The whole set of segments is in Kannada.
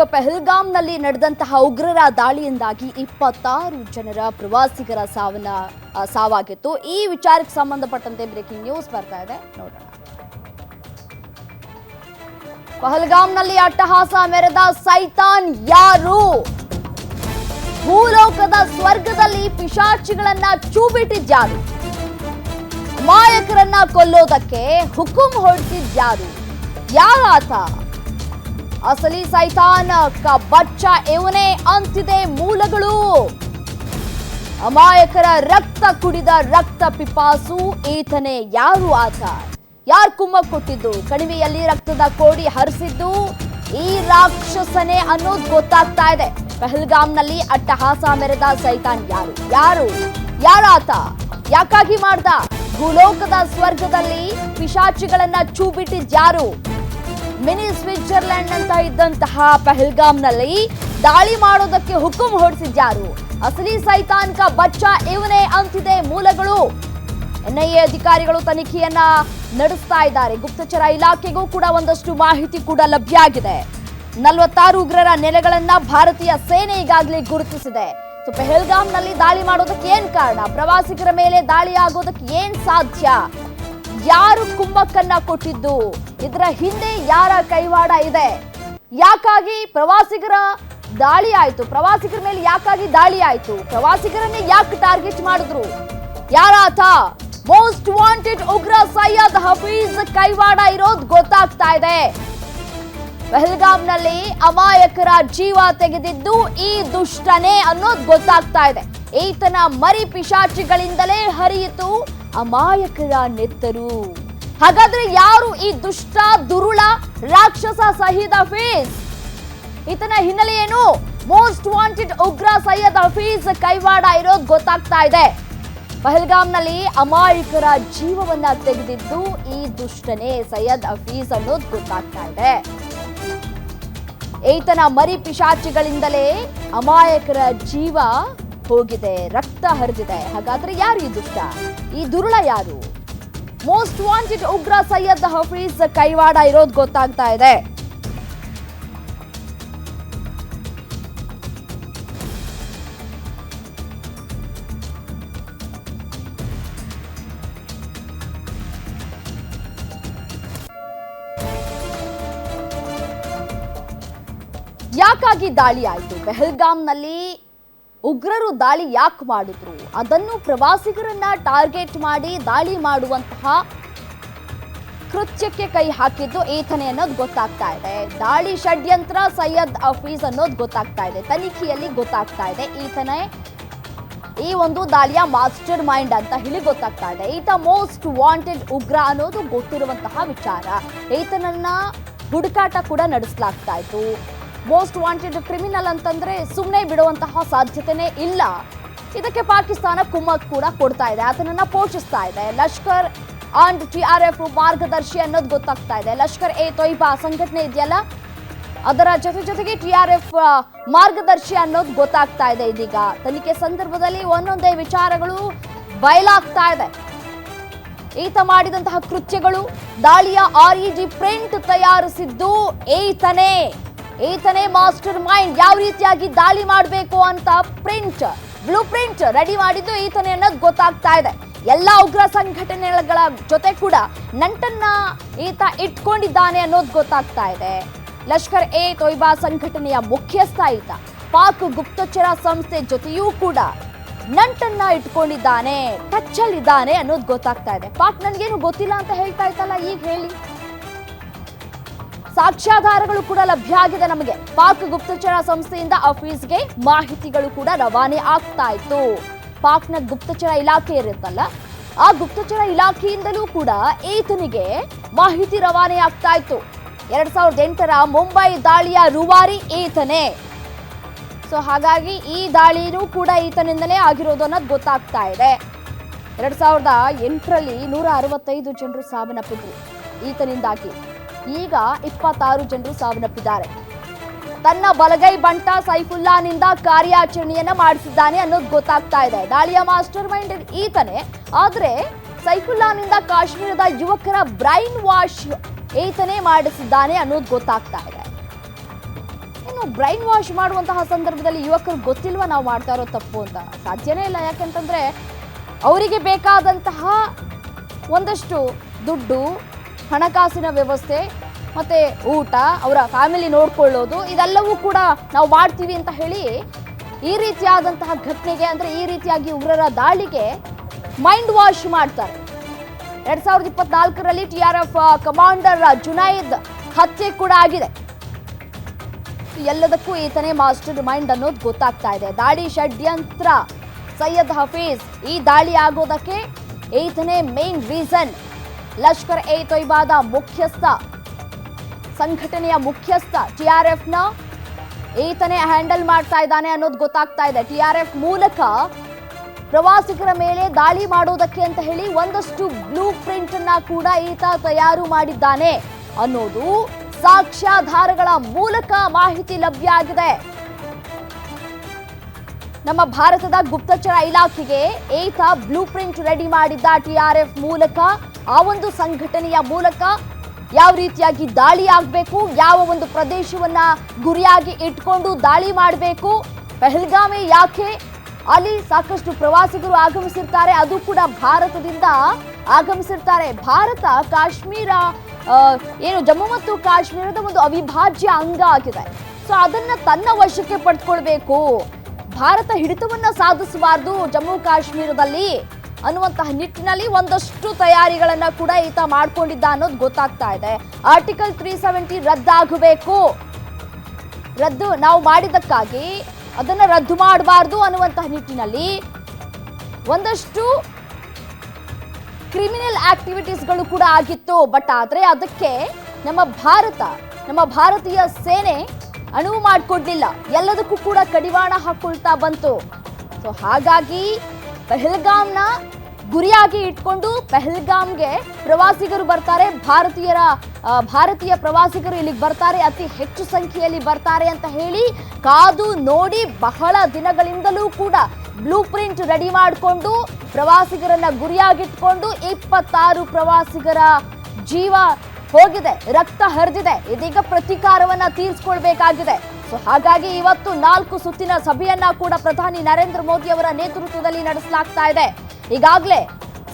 ಪಹಲ್ಗಾಮ್ನಲ್ಲಿ ನಡೆದಂತಹ ಉಗ್ರರ ದಾಳಿಯಿಂದಾಗಿ 26 ಜನರ ಪ್ರವಾಸಿಗರ ಸಾವಾಗಿತ್ತು. ಈ ವಿಚಾರಕ್ಕೆ ಸಂಬಂಧಪಟ್ಟಂತೆ ಬ್ರೇಕಿಂಗ್ ನ್ಯೂಸ್ ಬರ್ತಾ ಇದೆ, ನೋಡೋಣ. ಪಹಲ್ಗಾಮ್ನಲ್ಲಿ ಅಟ್ಟಹಾಸ ಮೆರೆದ ಸೈತಾನ್ ಯಾರು? ಭೂಲೋಕದ ಸ್ವರ್ಗದಲ್ಲಿ ಪಿಶಾಚಿಗಳನ್ನ ಚೂಬಿಟ್ಟಿದ್ಯಾರು? ಅಮಾಯಕರನ್ನ ಕೊಲ್ಲೋದಕ್ಕೆ ಹುಕುಂ ಹೊರಟಿದ್ಯಾರು? ಯಾರಾತ? ಅಸಲಿ ಸೈತಾನ್ ಕಾ ಬಚ್ಚ ಇವನೇ ಅಂತಿದೆ ಮೂಲಗಳು. ಅಮಾಯಕರ ರಕ್ತ ಕುಡಿದ ರಕ್ತ ಪಿಪಾಸು ಈತನೇ. ಯಾರು ಆತ? ಯಾರು ಕುಮ್ಮ ಕೊಟ್ಟಿದ್ದು? ಕಣಿವೆಯಲ್ಲಿ ರಕ್ತದ ಕೋಡಿ ಹರಿಸಿದ್ದು ಈ ರಾಕ್ಷಸನೇ ಅನ್ನೋದು ಗೊತ್ತಾಗ್ತಾ ಇದೆ. ಪಹಲ್ಗಾಮ್ನಲ್ಲಿ ಅಟ್ಟಹಾಸ ಮೆರೆದ ಸೈತಾನ್ ಯಾರಾತ? ಯಾಕಾಗಿ ಮಾಡ್ದ? ಭೂಲೋಕದ ಸ್ವರ್ಗದಲ್ಲಿ ಪಿಶಾಚಿಗಳನ್ನ ಚೂಬಿಟ್ಟಿದ್ಯಾರು? ಮಿನಿ ಸ್ವಿಟ್ಜರ್ಲೆಂಡ್ ಅಂತ ಇದ್ದಂತಹ ಪಹಲ್ಗಾಮ್ನಲ್ಲಿ ದಾಳಿ ಮಾಡೋದಕ್ಕೆ ಹುಕುಂ ಹೊರಡಿಸಿದ್ಯಾರು? ಅಸಲಿ ಸೈತಾನ್ ಕಾ ಬಚ್ಚ ಇವನೇ ಅಂತಿದೆ ಮೂಲಗಳು. ಎನ್ಐಎ ಅಧಿಕಾರಿಗಳು ತನಿಖೆಯನ್ನ ನಡೆಸ್ತಾ ಇದ್ದಾರೆ. ಗುಪ್ತಚರ ಇಲಾಖೆಗೂ ಕೂಡ ಒಂದಷ್ಟು ಮಾಹಿತಿ ಕೂಡ ಲಭ್ಯ ಆಗಿದೆ. 46 ಉಗ್ರರ ನೆಲೆಗಳನ್ನ ಭಾರತೀಯ ಸೇನೆ ಈಗಾಗಲೇ ಗುರುತಿಸಿದೆ. ಸೊ ಪಹಲ್ಗಾಮ್ನಲ್ಲಿ ದಾಳಿ ಮಾಡೋದಕ್ಕೆ ಏನ್ ಕಾರಣ? ಪ್ರವಾಸಿಗರ ಮೇಲೆ ದಾಳಿ ಆಗೋದಕ್ಕೆ ಏನ್ ಸಾಧ್ಯ? ಯಾರು ಕುಮ್ಮಕ್ಕನ್ನ ಕೊಟ್ಟಿದ್ದು? ಇದರ ಹಿಂದೆ ಯಾರ ಕೈವಾಡ ಇದೆ? ಯಾಕಾಗಿ ಪ್ರವಾಸಿಗರ ದಾಳಿ ಆಯ್ತು? ಪ್ರವಾಸಿಗರ ಮೇಲೆ ಯಾಕಾಗಿ ದಾಳಿ ಆಯ್ತು? ಪ್ರವಾಸಿಗರನ್ನೇ ಯಾಕೆ ಟಾರ್ಗೆಟ್ ಮಾಡಿದ್ರು? ಯಾರಾತ? ಮೋಸ್ಟ್ ವಾಂಟೆಡ್ ಉಗ್ರ ಸೈಯದ್ ಹಫೀಜ್ ಕೈವಾಡ ಇರೋದು ಗೊತ್ತಾಗ್ತಾ ಇದೆ. ಪಹಲ್ಗಾಮ್ನಲ್ಲಿ ಅಮಾಯಕರ ಜೀವ ತೆಗೆದಿದ್ದು ಈ ದುಷ್ಟನೇ ಅನ್ನೋದು ಗೊತ್ತಾಗ್ತಾ ಇದೆ. ಈತನ ಮರಿ ಪಿಶಾಚಿಗಳಿಂದಲೇ ಹರಿಯಿತು ಅಮಾಯಕರ ನೆತ್ತರು. ಹಾಗಾದ್ರೆ ಯಾರು ಈ ದುಷ್ಟ ದುರುಳ ರಾಕ್ಷಸ ಸಯ್ಯದ್ ಹಫೀಜ್? ಈತನ ಹಿನ್ನೆಲೆ ಏನು? ಮೋಸ್ಟ್ ವಾಂಟೆಡ್ ಉಗ್ರ ಸಯ್ಯದ್ ಹಫೀಜ್ ಕೈವಾಡ ಇರೋದು ಗೊತ್ತಾಗ್ತಾ ಇದೆ. ಪಹಲ್ಗಾಮ್ನಲ್ಲಿ ಅಮಾಯಕರ ಜೀವವನ್ನ ತೆಗೆದಿದ್ದು ಈ ದುಷ್ಟನೇ ಸಯ್ಯದ್ ಹಫೀಜ್ ಅನ್ನೋದು ಗೊತ್ತಾಗ್ತಾ ಇದೆ. ಈತನ ಮರಿ ಪಿಶಾಚಿಗಳಿಂದಲೇ ಅಮಾಯಕರ ಜೀವ ಹೋಗಿದೆ, ರಕ್ತ ಹರಿದಿದೆ. ಹಾಗಾದ್ರೆ ಯಾರು ಈ ದುಷ್ಟ? ಈ ದುರುಳ ಯಾರು? ಮೋಸ್ಟ್ ವಾಂಟೆಡ್ ಉಗ್ರ ಸಯ್ಯದ್ ಹಫೀಜ್ ಕೈವಾಡ ಇರೋದು ಗೊತ್ತಾಗ್ತಾ ಇದೆ. ಯಾಕಾಗಿ ದಾಳಿ ಆಯಿತು? ಪಹಲ್ಗಾಮ್ನಲ್ಲಿ ಉಗ್ರರು ದಾಳಿ ಯಾಕೆ ಮಾಡಿದ್ರು? ಅದನ್ನು ಪ್ರವಾಸಿಗರನ್ನ ಟಾರ್ಗೆಟ್ ಮಾಡಿ ದಾಳಿ ಮಾಡುವಂತಹ ಕೃತ್ಯಕ್ಕೆ ಕೈ ಹಾಕಿದ್ದು ಈತನೇ ಅನ್ನೋದು ಗೊತ್ತಾಗ್ತಾ ಇದೆ. ದಾಳಿ ಷಡ್ಯಂತ್ರ ಸಯ್ಯದ್ ಹಫೀಜ್ ಅನ್ನೋದು ಗೊತ್ತಾಗ್ತಾ ಇದೆ. ತನಿಖೆಯಲ್ಲಿ ಗೊತ್ತಾಗ್ತಾ ಇದೆ ಈತನೇ ಈ ಒಂದು ದಾಳಿಯ ಮಾಸ್ಟರ್ ಮೈಂಡ್ ಅಂತ ಹೇಳಿ ಗೊತ್ತಾಗ್ತಾ ಇದೆ. ಈತ ಮೋಸ್ಟ್ ವಾಂಟೆಡ್ ಉಗ್ರ ಅನ್ನೋದು ಗೊತ್ತಿರುವಂತಹ ವಿಚಾರ. ಈತನನ್ನ ಹುಡುಕಾಟ ಕೂಡ ನಡೆಸಲಾಗ್ತಾ ಇತ್ತು. ಮೋಸ್ಟ್ ವಾಂಟೆಡ್ ಕ್ರಿಮಿನಲ್ ಅಂತಂದ್ರೆ ಸುಮ್ಮನೆ ಬಿಡುವಂತಹ ಸಾಧ್ಯತೆನೇ ಇಲ್ಲ. ಇದಕ್ಕೆ ಪಾಕಿಸ್ತಾನ ಕುಮ್ಮಕ್ ಕೂಡ ಕೊಡ್ತಾ ಇದೆ, ಆತನನ್ನ ಪೋಷಿಸ್ತಾ ಇದೆ. ಲಷ್ಕರ್ ಅಂಡ್ TRF ಮಾರ್ಗದರ್ಶಿ ಅನ್ನೋದು ಗೊತ್ತಾಗ್ತಾ ಇದೆ. ಲಷ್ಕರ್ ಎ ತೊಯ್ಬಾ ಸಂಘಟನೆ ಇದೆಯಲ್ಲ, ಅದರ ಜೊತೆಗೆ TRF ಮಾರ್ಗದರ್ಶಿ ಅನ್ನೋದು ಗೊತ್ತಾಗ್ತಾ ಇದೆ. ಇದೀಗ ತನಿಖೆ ಸಂದರ್ಭದಲ್ಲಿ ಒಂದೊಂದೇ ವಿಚಾರಗಳು ಬಯಲಾಗ್ತಾ ಇದೆ. ಈತ ಮಾಡಿದಂತಹ ಕೃತ್ಯಗಳು, ದಾಳಿಯ REG ಪ್ರಿಂಟ್ ತಯಾರಿಸಿದ್ದು ಈತನೇ ಮಾಸ್ಟರ್ ಮೈಂಡ್. ಯಾವ ರೀತಿಯಾಗಿ ದಾಳಿ ಮಾಡಬೇಕು ಅಂತ ಬ್ಲೂ ಪ್ರಿಂಟ್ ರೆಡಿ ಮಾಡಿದ್ದು ಈತನೇ ಅನ್ನೋದು ಗೊತ್ತಾಗ್ತಾ ಇದೆ. ಎಲ್ಲಾ ಉಗ್ರ ಸಂಘಟನೆಗಳ ಜೊತೆ ಕೂಡ ನಂಟನ್ನ ಈತ ಇಟ್ಕೊಂಡಿದ್ದಾನೆ ಅನ್ನೋದು ಗೊತ್ತಾಗ್ತಾ ಇದೆ. ಲಷ್ಕರ್ ಎ ತೊಯ್ಬಾ ಸಂಘಟನೆಯ ಮುಖ್ಯಸ್ಥ ಈತ. ಪಾಕ್ ಗುಪ್ತಚರ ಸಂಸ್ಥೆ ಜೊತೆಯೂ ಕೂಡ ನಂಟನ್ನ ಇಟ್ಕೊಂಡಿದ್ದಾನೆ, ಟಚ್ಚಲ್ಲಿದ್ದಾನೆ ಅನ್ನೋದು ಗೊತ್ತಾಗ್ತಾ ಇದೆ. ಪಾಕ್ ನನಗೇನು ಗೊತ್ತಿಲ್ಲ ಅಂತ ಹೇಳ್ತಾ ಇತ್ತಲ್ಲ, ಈಗ ಹೇಳಿ. ಸಾಕ್ಷ್ಯಾಧಾರಗಳು ಕೂಡ ಲಭ್ಯ ಆಗಿದೆ ನಮಗೆ. ಪಾಕ್ ಗುಪ್ತಚರ ಸಂಸ್ಥೆಯಿಂದ ಹಫೀಜ್ಗೆ ಮಾಹಿತಿಗಳು ಕೂಡ ರವಾನೆ ಆಗ್ತಾ ಇತ್ತು. ಪಾಕ್ನ ಗುಪ್ತಚರ ಇಲಾಖೆ ಇರುತ್ತಲ್ಲ, ಆ ಗುಪ್ತಚರ ಇಲಾಖೆಯಿಂದಲೂ ಕೂಡ ಈತನಿಗೆ ಮಾಹಿತಿ ರವಾನೆ ಆಗ್ತಾ ಇತ್ತು. 2008ರ ಮುಂಬೈ ದಾಳಿಯ ರೂವಾರಿ ಈತನೇ. ಸೊ ಹಾಗಾಗಿ ಈ ದಾಳಿನೂ ಕೂಡ ಈತನಿಂದಲೇ ಆಗಿರೋದು ಅನ್ನೋದು ಗೊತ್ತಾಗ್ತಾ ಇದೆ. 2008ರಲ್ಲಿ 165 ಜನರು ಸಾವನ್ನಪ್ಪಿದ್ರು ಈತನಿಂದಾಗಿ. ಈಗ 26 ಜನರು ಸಾವನ್ನಪ್ಪಿದ್ದಾರೆ. ತನ್ನ ಬಲಗೈ ಬಂಟ ಸೈಫುಲ್ಲಾನಿಂದ ಕಾರ್ಯಾಚರಣೆಯನ್ನ ಮಾಡಿಸಿದ್ದಾನೆ ಅನ್ನೋದು ಗೊತ್ತಾಗ್ತಾ ಇದೆ. ದಾಳಿಯ ಮಾಸ್ಟರ್ ಮೈಂಡ್ ಈತನೇ. ಆದ್ರೆ ಸೈಫುಲ್ಲಾನಿಂದ ಕಾಶ್ಮೀರದ ಯುವಕರ ಬ್ರೈನ್ ವಾಶ್ ಈತನೇ ಮಾಡಿಸಿದ್ದಾನೆ ಅನ್ನೋದು ಗೊತ್ತಾಗ್ತಾ ಇದೆ. ಇನ್ನು ಬ್ರೈನ್ ವಾಶ್ ಮಾಡುವಂತಹ ಸಂದರ್ಭದಲ್ಲಿ ಯುವಕರು ಗೊತ್ತಿಲ್ವಾ ನಾವು ಮಾಡ್ತಾ ಇರೋ ತಪ್ಪು ಅಂತ? ಸಾಧ್ಯನೇ ಇಲ್ಲ. ಯಾಕಂತಂದ್ರೆ ಅವರಿಗೆ ಬೇಕಾದಂತಹ ಒಂದಷ್ಟು ದುಡ್ಡು, ಹಣಕಾಸಿನ ವ್ಯವಸ್ಥೆ, ಮತ್ತೆ ಊಟ, ಅವರ ಫ್ಯಾಮಿಲಿ ನೋಡ್ಕೊಳ್ಳೋದು, ಇದೆಲ್ಲವೂ ಕೂಡ ನಾವು ಮಾಡ್ತೀವಿ ಅಂತ ಹೇಳಿ ಈ ರೀತಿಯಾದಂತಹ ಘಟನೆಗೆ, ಅಂದ್ರೆ ಈ ರೀತಿಯಾಗಿ ಉಗ್ರರ ದಾಳಿಗೆ ಮೈಂಡ್ ವಾಶ್ ಮಾಡ್ತಾರೆ. 2024ರಲ್ಲಿ TRF ಕಮಾಂಡರ್ ಜುನೈದ್ ಹತ್ಯೆ ಕೂಡ ಆಗಿದೆ. ಎಲ್ಲದಕ್ಕೂ ಈತನೇ ಮಾಸ್ಟರ್ ಮೈಂಡ್ ಅನ್ನೋದು ಗೊತ್ತಾಗ್ತಾ ಇದೆ. ದಾಳಿ ಷಡ್ಯಂತ್ರ ಸೈಯದ್ ಹಫೀಜ್, ಈ ದಾಳಿ ಆಗೋದಕ್ಕೆ ಈತನೇ ಮೇನ್ ರೀಸನ್. ಲಷ್ಕರ್ ಎ ತೊಯ್ಬಾದ ಮುಖ್ಯಸ್ಥ, ಸಂಘಟನೆಯ ಮುಖ್ಯಸ್ಥ, TRFನ ಈತನೇ ಹ್ಯಾಂಡಲ್ ಮಾಡ್ತಾ ಇದ್ದಾನೆ ಅನ್ನೋದು ಗೊತ್ತಾಗ್ತಾ ಇದೆ. TRF ಮೂಲಕ ಪ್ರವಾಸಿಗರ ಮೇಲೆ ದಾಳಿ ಮಾಡೋದಕ್ಕೆ ಅಂತ ಹೇಳಿ ಒಂದಷ್ಟು ಬ್ಲೂ ಪ್ರಿಂಟ್ ಅನ್ನ ಕೂಡ ಈತ ತಯಾರು ಮಾಡಿದ್ದಾನೆ ಅನ್ನೋದು ಸಾಕ್ಷ್ಯಾಧಾರಗಳ ಮೂಲಕ ಮಾಹಿತಿ ಲಭ್ಯ ಆಗಿದೆ. ನಮ್ಮ ಭಾರತದ ಗುಪ್ತಚರ ಇಲಾಖೆಗೆ ಈತ ಬ್ಲೂ ಪ್ರಿಂಟ್ ರೆಡಿ ಮಾಡಿದ್ದ. TRF ಮೂಲಕ, ಆ ಒಂದು ಸಂಘಟನೆಯ ಮೂಲಕ ಯಾವ ರೀತಿಯಾಗಿ ದಾಳಿ ಆಗಬೇಕು, ಯಾವ ಒಂದು ಪ್ರದೇಶವನ್ನ ಗುರಿಯಾಗಿ ಇಟ್ಕೊಂಡು ದಾಳಿ ಮಾಡಬೇಕು, ಪಹಲ್ಗಾಮೆ ಯಾಕೆ, ಅಲ್ಲಿ ಸಾಕಷ್ಟು ಪ್ರವಾಸಿಗರು ಆಗಮಿಸಿರ್ತಾರೆ, ಅದು ಕೂಡ ಭಾರತದಿಂದ ಆಗಮಿಸಿರ್ತಾರೆ. ಭಾರತ ಕಾಶ್ಮೀರ ಏನು ಜಮ್ಮು ಮತ್ತು ಕಾಶ್ಮೀರದ ಒಂದು ಅವಿಭಾಜ್ಯ ಅಂಗ ಆಗಿದೆ. ಸೊ ಅದನ್ನ ತನ್ನ ವಶಕ್ಕೆ ಪಡೆದುಕೊಳ್ಬೇಕು, ಭಾರತ ಹಿಡಿತವನ್ನ ಸಾಧಿಸಬಾರದು ಜಮ್ಮು ಕಾಶ್ಮೀರದಲ್ಲಿ ಅನ್ನುವಂತಹ ನಿಟ್ಟಿನಲ್ಲಿ ಒಂದಷ್ಟು ತಯಾರಿಗಳನ್ನ ಕೂಡ ಈತ ಮಾಡ್ಕೊಂಡಿದ್ದ ಅನ್ನೋದು ಗೊತ್ತಾಗ್ತಾ ಇದೆ. ಆರ್ಟಿಕಲ್ 370 ರದ್ದಾಗಬೇಕು, ರದ್ದು ನಾವು ಮಾಡಿದ್ದಕ್ಕಾಗಿ ಅದನ್ನ ರದ್ದು ಮಾಡಬಾರ್ದು ಅನ್ನುವಂತಹ ನಿಟ್ಟಿನಲ್ಲಿ ಒಂದಷ್ಟು ಕ್ರಿಮಿನಲ್ ಆಕ್ಟಿವಿಟೀಸ್ಗಳು ಕೂಡ ಆಗಿತ್ತು. ಬಟ್ ಆದ್ರೆ ಅದಕ್ಕೆ ನಮ್ಮ ಭಾರತೀಯ ಸೇನೆ ಅನುವು ಮಾಡಿಕೊಡ್ಲಿಲ್ಲ, ಎಲ್ಲದಕ್ಕೂ ಕೂಡ ಕಡಿವಾಣ ಹಾಕೊಳ್ತಾ ಬಂತು. ಸೊ ಹಾಗಾಗಿ ಪಹಲ್ಗಾಮ್ನ ಗುರಿಯಾಗಿ ಇಟ್ಕೊಂಡು ಪಹಲ್ಗಾಮ್ಗೆ ಪ್ರವಾಸಿಗರು ಬರ್ತಾರೆ, ಭಾರತೀಯ ಪ್ರವಾಸಿಗರು ಇಲ್ಲಿಗೆ ಬರ್ತಾರೆ, ಅತಿ ಹೆಚ್ಚು ಸಂಖ್ಯೆಯಲ್ಲಿ ಬರ್ತಾರೆ ಅಂತ ಹೇಳಿ ಕಾದು ನೋಡಿ ಬಹಳ ದಿನಗಳಿಂದಲೂ ಕೂಡ ಬ್ಲೂ ಪ್ರಿಂಟ್ ರೆಡಿ ಮಾಡಿಕೊಂಡು ಪ್ರವಾಸಿಗರನ್ನ ಗುರಿಯಾಗಿಟ್ಕೊಂಡು 26 ಪ್ರವಾಸಿಗರ ಜೀವ ಹೋಗಿದೆ, ರಕ್ತ ಹರಿದಿದೆ. ಇದೀಗ ಪ್ರತೀಕಾರವನ್ನ ತೀರಿಸಿಕೊಳ್ಬೇಕಾಗಿದೆ. ಸೊ ಹಾಗಾಗಿ ಇವತ್ತು 4 ಸುತ್ತಿನ ಸಭೆಯನ್ನ ಕೂಡ ಪ್ರಧಾನಿ ನರೇಂದ್ರ ಮೋದಿ ಅವರ ನೇತೃತ್ವದಲ್ಲಿ ನಡೆಸಲಾಗ್ತಾ ಇದೆ. ಈಗಾಗಲೇ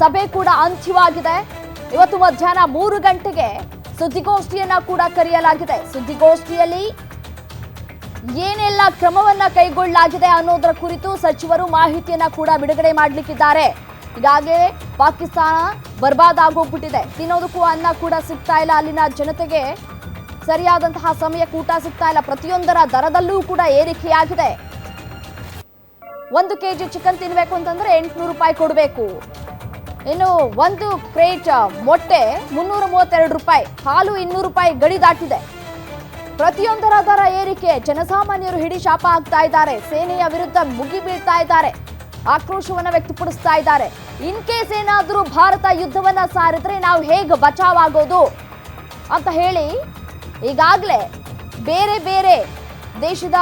ಸಭೆ ಕೂಡ ಅಂತ್ಯವಾಗಿದೆ. ಇವತ್ತು ಮಧ್ಯಾಹ್ನ 3 ಗಂಟೆಗೆ ಸುದ್ದಿಗೋಷ್ಠಿಯನ್ನ ಕೂಡ ಕರೆಯಲಾಗಿದೆ. ಸುದ್ದಿಗೋಷ್ಠಿಯಲ್ಲಿ ಏನೆಲ್ಲ ಕ್ರಮವನ್ನ ಕೈಗೊಳ್ಳಲಾಗಿದೆ ಅನ್ನೋದರ ಕುರಿತು ಸಚಿವರು ಮಾಹಿತಿಯನ್ನ ಕೂಡ ಬಿಡುಗಡೆ ಮಾಡಲಿಕ್ಕಿದ್ದಾರೆ. ಈಗಾಗಲೇ ಪಾಕಿಸ್ತಾನ ಬರ್ಬಾದ್ ಆಗೋಗ್ಬಿಟ್ಟಿದೆ, ತಿನ್ನೋದಕ್ಕೂ ಅನ್ನ ಕೂಡ ಸಿಗ್ತಾ ಇಲ್ಲ, ಅಲ್ಲಿನ ಜನತೆಗೆ ಸರಿಯಾದಂತಹ ಸಮಯಕ್ಕೆ ಊಟ ಸಿಗ್ತಾ ಇಲ್ಲ, ಪ್ರತಿಯೊಂದರ ದರದಲ್ಲೂ ಕೂಡ ಏರಿಕೆಯಾಗಿದೆ. 1 kg ಚಿಕನ್ ತಿನ್ಬೇಕು ಅಂತಂದ್ರೆ 800 ರೂಪಾಯಿ ಕೊಡಬೇಕು. ಇನ್ನು 1 ಕ್ರೇಟ್ ಮೊಟ್ಟೆ 332 ರೂಪಾಯಿ, ಹಾಲು 200 ರೂಪಾಯಿ ಗಡಿ ದಾಟಿದೆ. ಪ್ರತಿಯೊಂದರ ದರ ಏರಿಕೆ, ಜನಸಾಮಾನ್ಯರು ಹಿಡಿ ಶಾಪ ಆಗ್ತಾ ಇದ್ದಾರೆ, ಸೇನೆಯ ವಿರುದ್ಧ ಮುಗಿ ಬೀಳ್ತಾ ಇದ್ದಾರೆ, ಆಕ್ರೋಶವನ್ನ ವ್ಯಕ್ತಪಡಿಸ್ತಾ ಇದ್ದಾರೆ. ಇನ್ ಕೇಸ್ ಏನಾದರೂ ಭಾರತ ಯುದ್ಧವನ್ನ ಸಾರಿದ್ರೆ ನಾವು ಹೇಗೆ ಬಚಾವ್ ಆಗೋದು ಅಂತ ಹೇಳಿ ಈಗಾಗಲೇ ಬೇರೆ ಬೇರೆ ದೇಶದ